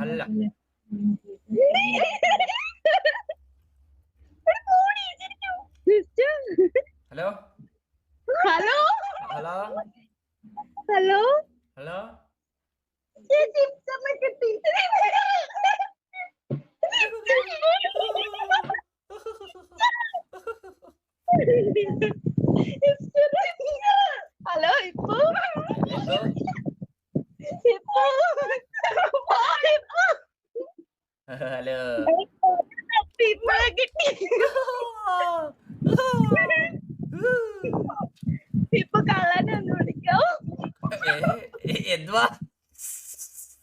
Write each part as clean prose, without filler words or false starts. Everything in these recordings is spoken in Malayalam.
അല്ല hello hello hello hello hello കിട്ടി ഹലോ ഇപ്പൊ എന്തോ ഹലോ കിട്ടി ഇപ്പൊ കള്ളനെ ഒന്ന് വിളിക്കാവോ എന്തുവാ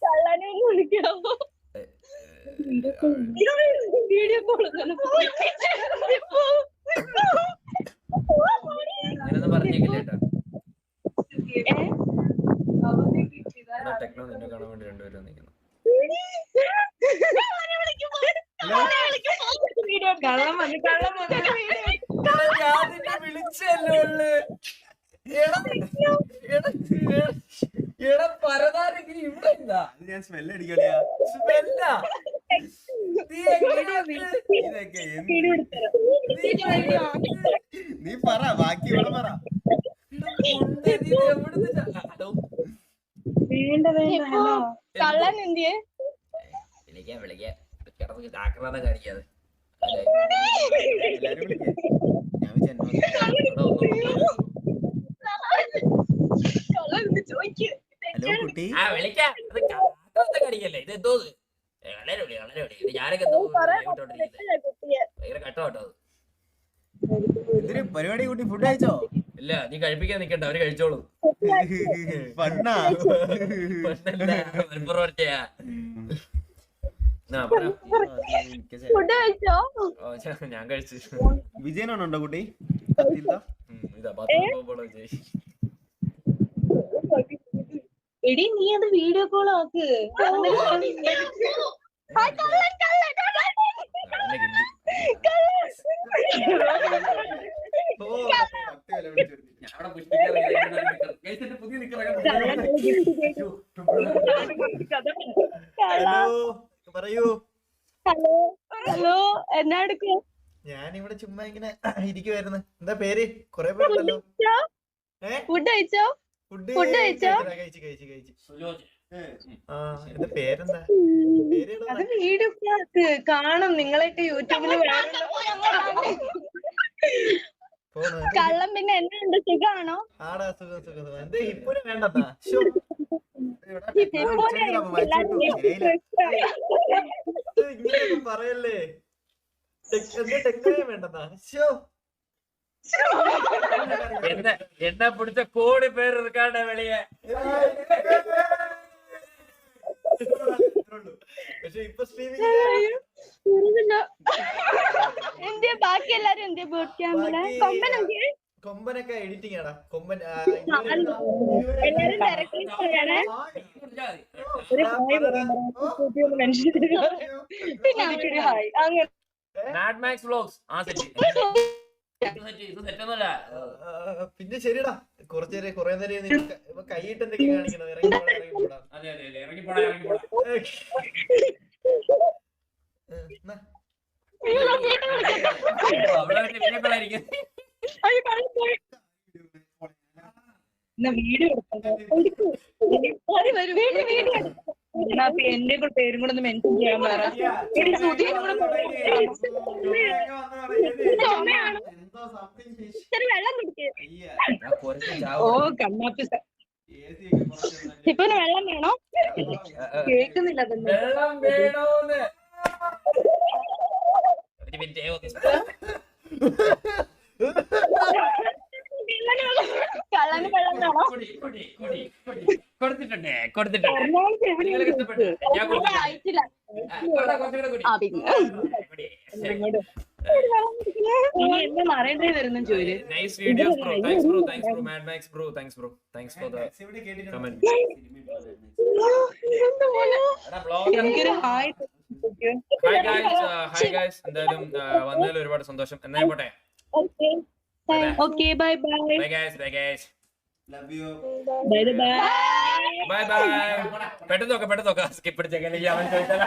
കള്ളനെ ഒന്ന് വിളിക്കാവോ വീഡിയോ കോൾ അങ്ങനൊന്നും പറഞ്ഞേക്കില്ല കേട്ടോ. ടെക്നോ നിന്നെ കാണാൻ വേണ്ടി രണ്ടുപേരും വന്നിരിക്കുന്നു. ഞാൻ നിന്നെ വിളിച്ചല്ലേ ഉള്ളു. പരതാരെങ്കിലും ഇവിടെ ഇല്ല. ഞാൻ സ്മെല്ല് അടിക്കണയാ. സ്മെല്ലാ നീ പറ ബാക്കി ഇവിടെ പറ. കള്ളൻ എന്തിയെ വിളിക്കാം വിളിക്കാം കിടന്ന് ആക്രമണം കാണിക്കാതെ. എല്ലാരും വിളിക്കേ. ഞാൻ ഹലോ കുട്ടി. ആ വിളിക്കാം. കാണിക്കല്ലേ ഇത് എന്തോ വളരെ വിളി വളരെ വിളി. ഞാനൊക്കെ എന്തോ ഭയങ്കര കട്ടോ കേട്ടോ. എന്തൊരു പരിപാടി കുട്ടി? ഫുഡ് കഴിച്ചോ? ഇല്ല നീ കഴിപ്പിക്കാൻ നിക്കണ്ട, അവര് കഴിച്ചോളൂ. പണ്ണാ ഞാൻ കഴിച്ചു. വിജയനാണുണ്ടോ കുട്ടി? ഇതാ എടി നീ അത് വീഡിയോ കോൾ ആക്ക്. പറയൂ. ഹലോ ഹലോ എന്നാ എടുക്കും? ഞാനിവിടെ ചുമ്മാ ഇങ്ങനെ ഇരിക്കുവായിരുന്നു. എന്താ പേര്? കൊറേ പേരുണ്ടല്ലോ. ഫുഡ് കഴിച്ചോ? ഫുഡ് കഴിച്ചോ? കഴിച്ചു കഴിച്ചു കഴിച്ചു. ആ എന്താ പേരെന്താ? അത് വീഡിയോ കാണും. നിങ്ങളൊക്കെ യൂട്യൂബില് കള്ളം. പിന്നെ എന്നുണ്ട്? സുഖാണോ? ആടാ സുഖം സുഖം. എന്താ ഇപ്പോഴും വേണ്ടെന്നാ? ഇങ്ങനെയൊന്നും പറയല്ലേ. എന്താ ടെക്നോളജി വേണ്ടെന്നാ? என்ன பிடிச்ச கோடி பேர் இருக்காண்ட வெளியே. പക്ഷെ ഇപ്പൊ സ്ട്രീമിംഗ് എന്തിയാ ബാക്കി എല്ലാരും എന്തിയാ ബോട്ട് ക്യാമറ? കൊമ്പനൊക്കെ എഡിറ്റിംഗ് ആടാ. കൊമ്പൻ എല്ലാരും തിരക്കിലാണ്. പിന്നെ എനിക്കൊരു ഹായ് അങ്ങനെ. മാഡ്മാക്സ് വ്ലോഗ്സ് ആ സെറ്റ്. പിന്നെ ശരിടാ. കുറേ നേരം കൈയിട്ട് എന്തൊക്കെയാ കാണിക്കണം. ഇറങ്ങിപ്പോടാ. അതെ അതെ അതെ ഇറങ്ങിപ്പോടാ ഇറങ്ങിപ്പോടാ. അവിടെ വീഡിയോ എന്റെ പേരും കൂടെ ഒന്ന് മെൻഷൻ ചെയ്യാൻ വെള്ളം കുടിക്ക്. ഓ കണ്ണാപ്പി ഇപ്പൊ വെള്ളം വേണോ? കേൾക്കുന്നില്ല. വെള്ളം വേണോന്ന് കള്ളന് വെള്ളം വേണോ? കൊടുത്തിട്ടുണ്ടേ കൊടുത്തിട്ടുണ്ട്. എന്നെ മറേണ്ടേ വരുന്ന ചോദിച്ചു. Nice videos bro. Thanks bro. Thanks bro. Mad Max bro. Thanks bro. Thanks for the comment. Hi guys. എന്തായാലും വന്നതിൽ ഒരുപാട് സന്തോഷം. എന്നാ പോട്ടെ. Okay bye bye. Bye guys. Bye bye. പെട്ടെന്ന് നോക്കാം സ്കിപ്പ് അടിച്ചേക്കാൻ അവൻ ചോദിച്ചാൽ